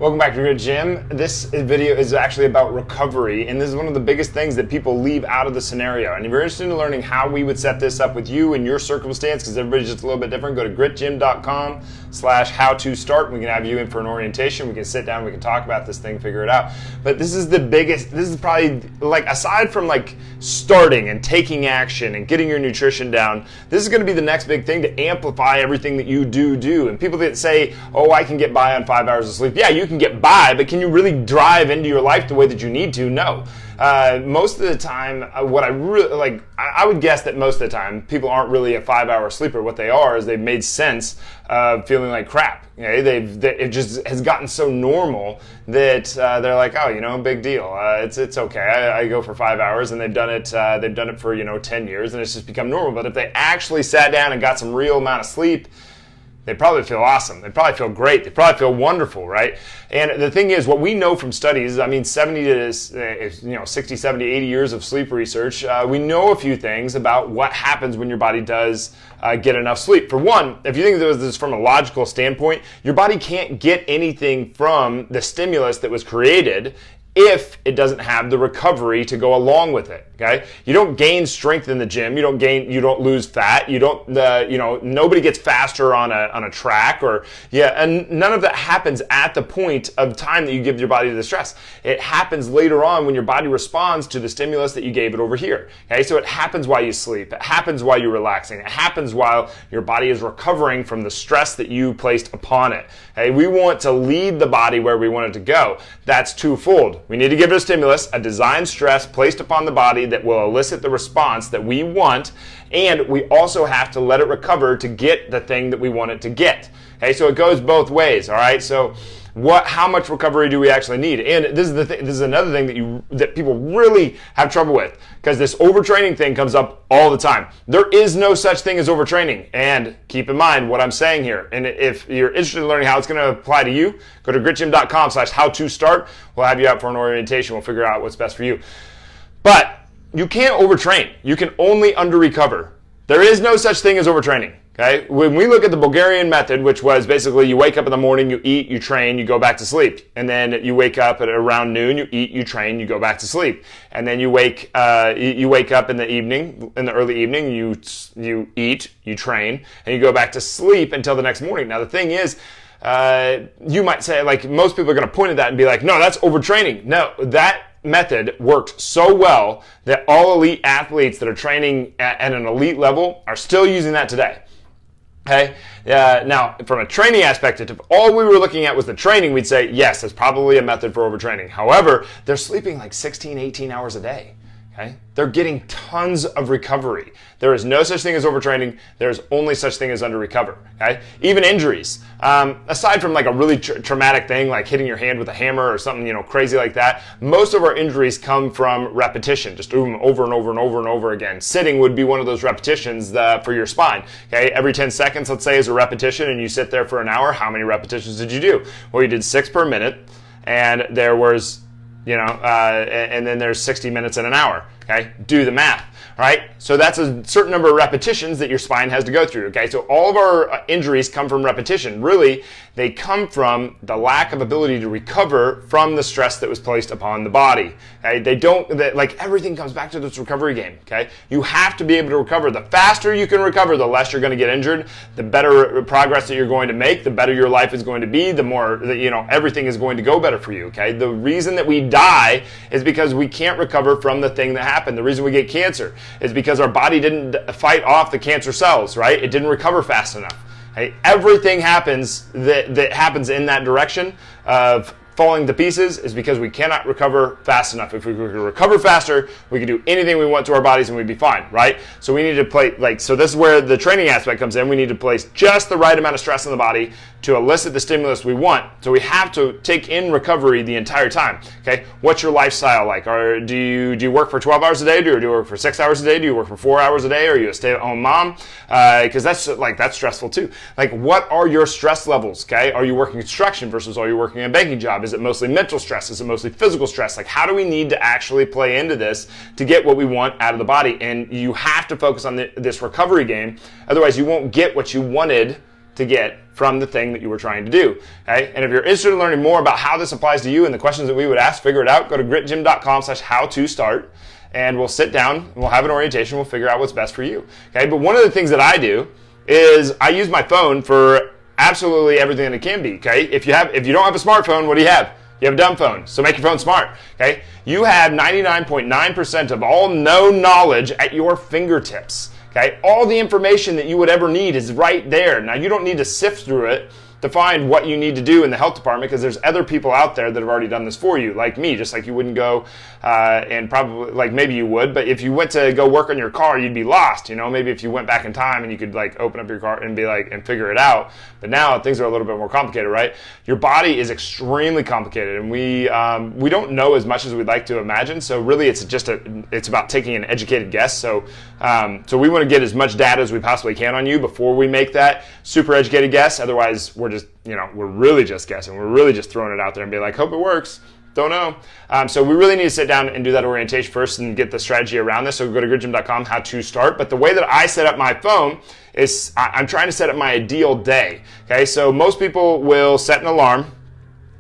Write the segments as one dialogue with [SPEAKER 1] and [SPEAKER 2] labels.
[SPEAKER 1] Welcome back to Grit Gym. This video is actually about recovery, and this is one of the biggest things that people leave out of the scenario. And if you're interested in learning how we would set this up with you and your circumstance, because everybody's just a little bit different, go to gritgym.com/how-to-start. We can have you in for an orientation. We can sit down, we can talk about this thing, figure it out. But this is the biggest, this is probably, like, aside from like starting and taking action and getting your nutrition down, this is going to be the next big thing to amplify everything that you do. And people that say, oh, I can get by on 5 hours of sleep. Yeah, you can get by, but can you really drive into your life the way that you need to? No. Most of the time, what I really like, I would guess that most of the time people aren't really a 5 hour sleeper. What they are is they've made sense of feeling like crap. Okay? It just has gotten so normal that they're like, oh, big deal. It's okay. I go for 5 hours, and they've done it for 10 years, and it's just become normal. But if they actually sat down and got some real amount of sleep, they probably feel awesome. They probably feel great. They probably feel wonderful, right? And the thing is, what we know from studies, 70 to 60, 70, 80 years of sleep research, we know a few things about what happens when your body does get enough sleep. For one, if you think of this from a logical standpoint, your body can't get anything from the stimulus that was created if it doesn't have the recovery to go along with it. Okay, you don't gain strength in the gym. You don't lose fat. Nobody gets faster on a track and none of that happens at the point of time that you give your body the stress. It happens later on when your body responds to the stimulus that you gave it over here. Okay, so it happens while you sleep. It happens while you're relaxing. It happens while your body is recovering from the stress that you placed upon it. Okay, we want to lead the body where we want it to go. That's twofold. We need to give it a stimulus, a designed stress placed upon the body that will elicit the response that we want, and we also have to let it recover to get the thing that we want it to get. Okay, so it goes both ways. All right, so how much recovery do we actually need? And this is another thing that people really have trouble with, because this overtraining thing comes up all the time. There is no such thing as overtraining, and keep in mind what I'm saying here. And if you're interested in learning how it's going to apply to you, go to gritgym.com/how-to-start. We'll have you out for an orientation. We'll figure out what's best for you. But you can't overtrain. You can only under-recover. There is no such thing as overtraining. Okay? When we look at the Bulgarian method, which was basically you wake up in the morning, you eat, you train, you go back to sleep. And then you wake up at around noon, you eat, you train, you go back to sleep. And then you wake up in the evening, in the early evening, you eat, you train, and you go back to sleep until the next morning. Now the thing is, you might say, like, most people are going to point at that and be like, no, that's overtraining. No, that method worked so well that all elite athletes that are training at an elite level are still using that today. Okay. Now, from a training aspect, if all we were looking at was the training, we'd say, yes, that's probably a method for overtraining. However, they're sleeping like 16, 18 hours a day. Okay? They're getting tons of recovery. There is no such thing as overtraining. There's only such thing as under-recover. Okay? Even injuries. Aside from like a really traumatic thing like hitting your hand with a hammer or something crazy like that, most of our injuries come from repetition, just doing them over and over and over and over again. Sitting would be one of those repetitions for your spine. Okay? Every 10 seconds, let's say, is a repetition, and you sit there for an hour. How many repetitions did you do? Well, you did 6 per minute, and there was and then there's 60 minutes in an hour. Okay, do the math, right? So that's a certain number of repetitions that your spine has to go through. Okay, so all of our injuries come from repetition. Really, they come from the lack of ability to recover from the stress that was placed upon the body. Okay, like everything comes back to this recovery game. Okay, you have to be able to recover. The faster you can recover, the less you're going to get injured, the better progress that you're going to make, the better your life is going to be, the more everything is going to go better for you. Okay, the reason that we die is because we can't recover from the thing that happened. The reason we get cancer is because our body didn't fight off the cancer cells, right? It didn't recover fast enough. Okay? Everything happens that happens in that direction of falling to pieces is because we cannot recover fast enough. If we could recover faster, we could do anything we want to our bodies and we'd be fine, right? So we need to so this is where the training aspect comes in. We need to place just the right amount of stress on the body to elicit the stimulus we want. So we have to take in recovery the entire time. Okay, what's your lifestyle like? Or do you work for 12 hours a day? Do you work for 6 hours a day? Do you work for 4 hours a day? Are you a stay-at-home mom? Because that's stressful too. Like, what are your stress levels? Okay, are you working construction versus are you working a banking job? Is it mostly mental stress? Is it mostly physical stress? Like, how do we need to actually play into this to get what we want out of the body? And you have to focus on this recovery game. Otherwise, you won't get what you wanted to get from the thing that you were trying to do. Okay? And if you're interested in learning more about how this applies to you and the questions that we would ask, figure it out, go to gritgym.com/how-to-start, and we'll sit down, and we'll have an orientation, we'll figure out what's best for you. Okay? But one of the things that I do is I use my phone for absolutely everything that it can be. Okay? If you don't have a smartphone, what do you have? You have a dumb phone, so make your phone smart. Okay? You have 99.9% of all known knowledge at your fingertips. Okay? All the information that you would ever need is right there. Now, you don't need to sift through it to find what you need to do in the health department, because there's other people out there that have already done this for you, like me. Just like you wouldn't go and probably, like maybe you would, but if you went to go work on your car, you'd be lost. You know, maybe if you went back in time and you could like open up your car and be like and figure it out. But now things are a little bit more complicated, right? Your body is extremely complicated, and we don't know as much as we'd like to imagine. So really, it's about taking an educated guess. So we want to get as much data as we possibly can on you before we make that super educated guess. Otherwise, we're really just guessing. We're really just throwing it out there and be like, hope it works. Don't know. So we really need to sit down and do that orientation first and get the strategy around this. So go to gritgym.com, how to start. But the way that I set up my phone is I'm trying to set up my ideal day. Okay, so most people will set an alarm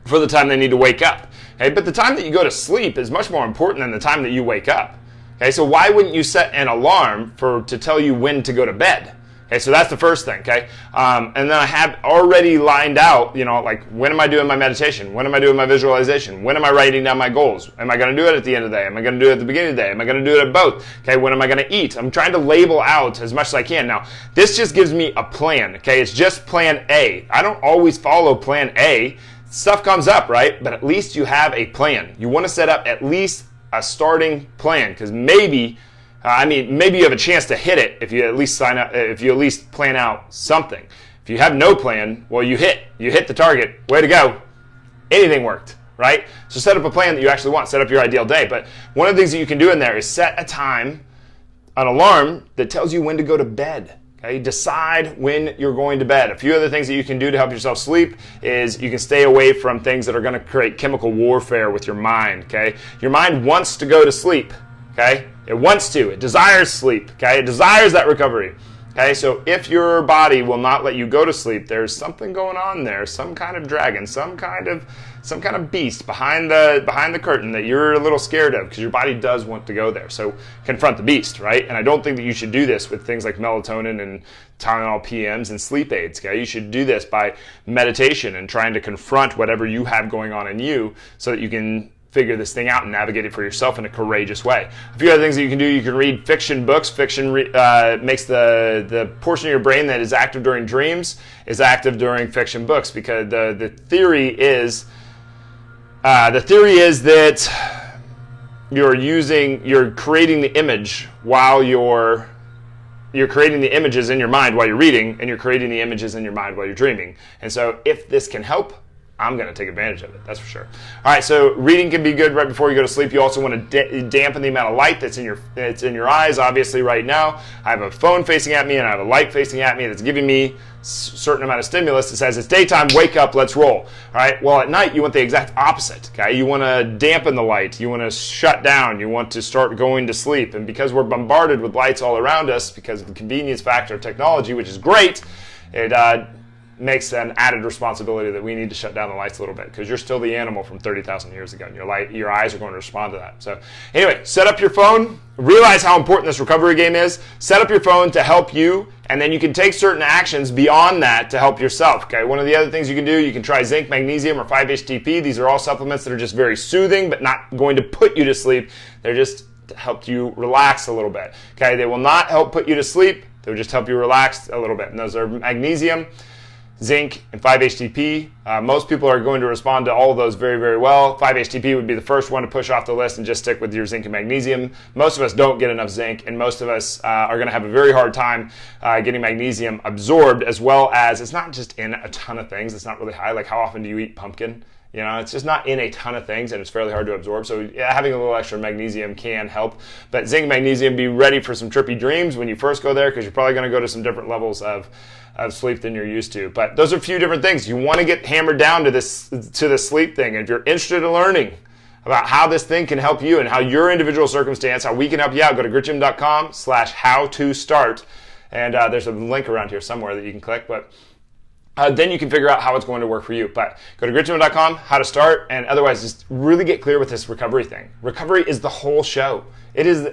[SPEAKER 1] for the time they need to wake up. Okay, but the time that you go to sleep is much more important than the time that you wake up. Okay, so why wouldn't you set an alarm to tell you when to go to bed? Okay, so that's the first thing, okay? And then I have already lined out, like when am I doing my meditation? When am I doing my visualization? When am I writing down my goals? Am I going to do it at the end of the day? Am I going to do it at the beginning of the day? Am I going to do it at both? Okay, when am I going to eat? I'm trying to label out as much as I can. Now, this just gives me a plan, okay? It's just plan A. I don't always follow plan A. Stuff comes up, right? But at least you have a plan. You want to set up at least a starting plan, because maybe you have a chance to hit it if you at least sign up, if you at least plan out something. If you have no plan, well, you hit the target. Way to go. Anything worked, right? So set up a plan that you actually want. Set up your ideal day. But one of the things that you can do in there is set a time, an alarm that tells you when to go to bed. Okay? Decide when you're going to bed. A few other things that you can do to help yourself sleep is you can stay away from things that are going to create chemical warfare with your mind. Okay? Your mind wants to go to sleep. Okay? It wants to. It desires sleep. Okay? It desires that recovery. Okay? So if your body will not let you go to sleep, there's something going on there. Some kind of dragon, some kind of beast behind the curtain that you're a little scared of, because your body does want to go there. So confront the beast, right? And I don't think that you should do this with things like melatonin and Tylenol PMs and sleep aids. Okay? You should do this by meditation and trying to confront whatever you have going on in you, so that you can figure this thing out and navigate it for yourself in a courageous way. A few other things that you can do: you can read fiction books. Fiction makes the portion of your brain that is active during dreams is active during fiction books, because the theory is that you're creating the image while you're creating the images in your mind while you're reading, and you're creating the images in your mind while you're dreaming. And so if this can help, I'm going to take advantage of it, that's for sure. All right, so reading can be good right before you go to sleep. You also want to dampen the amount of light that's in your eyes. Obviously, right now, I have a phone facing at me and I have a light facing at me that's giving me a certain amount of stimulus that says, it's daytime, wake up, let's roll. All right, well, at night, you want the exact opposite, okay? You want to dampen the light. You want to shut down. You want to start going to sleep. And because we're bombarded with lights all around us, because of the convenience factor of technology, which is great, it makes an added responsibility that we need to shut down the lights a little bit, because you're still the animal from 30,000 years ago, and your eyes are going to respond to that. So anyway, set up your phone. Realize how important this recovery game is. Set up your phone to help you, and then you can take certain actions beyond that to help yourself. Okay. One of the other things you can do, you can try zinc, magnesium, or 5-HTP. These are all supplements that are just very soothing, but not going to put you to sleep. They're just to help you relax a little bit. Okay. They will not help put you to sleep. They'll just help you relax a little bit. And those are magnesium, zinc, and 5-HTP. Most people are going to respond to all of those very, very well. 5-HTP would be the first one to push off the list and just stick with your zinc and magnesium. Most of us don't get enough zinc, and most of us are going to have a very hard time getting magnesium absorbed, as well as it's not just in a ton of things. It's not really high. Like, how often do you eat pumpkin? You know, it's just not in a ton of things, and it's fairly hard to absorb. So yeah, having a little extra magnesium can help. But zinc and magnesium, be ready for some trippy dreams when you first go there, because you're probably going to go to some different levels of sleep than you're used to. But those are a few different things. You want to get hammered down to the sleep thing. If you're interested in learning about how this thing can help you and how your individual circumstance, how we can help you out, go to gritgym.com/how-to-start. And there's a link around here somewhere that you can click. But then you can figure out how it's going to work for you. But go to gritgym.com, how to start, and otherwise just really get clear with this recovery thing. Recovery is the whole show. It is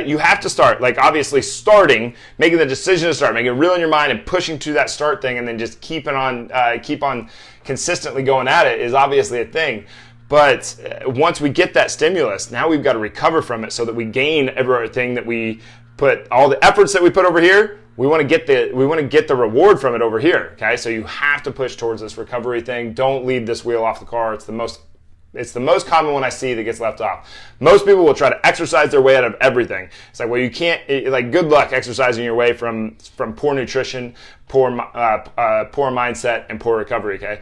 [SPEAKER 1] you have to start, like obviously starting, making the decision to start, making it real in your mind and pushing to that start thing, and then just keep on consistently going at it is obviously a thing. But once we get that stimulus, now we've got to recover from it so that we gain everything that we put, all the efforts that we put over here. We want to get the reward from it over here. Okay, so you have to push towards this recovery thing. Don't leave this wheel off the car. It's the most common one I see that gets left off. Most people will try to exercise their way out of everything. It's like, well, you can't, like, good luck exercising your way from poor nutrition, poor mindset, and poor recovery, okay?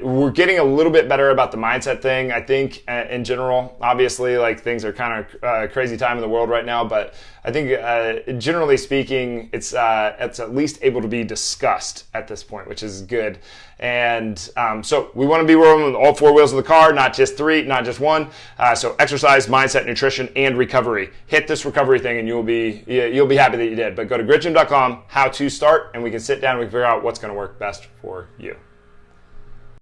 [SPEAKER 1] We're getting a little bit better about the mindset thing, I think, in general. Obviously, like, things are kind of crazy time in the world right now, but I think, generally speaking, it's at least able to be discussed at this point, which is good. And so we want to be rolling with all four wheels of the car, not just three, not just one. So exercise, mindset, nutrition, and recovery. Hit this recovery thing, and you'll be happy that you did. But go to gritgym.com, how to start, and we can sit down and we can figure out what's going to work best for you.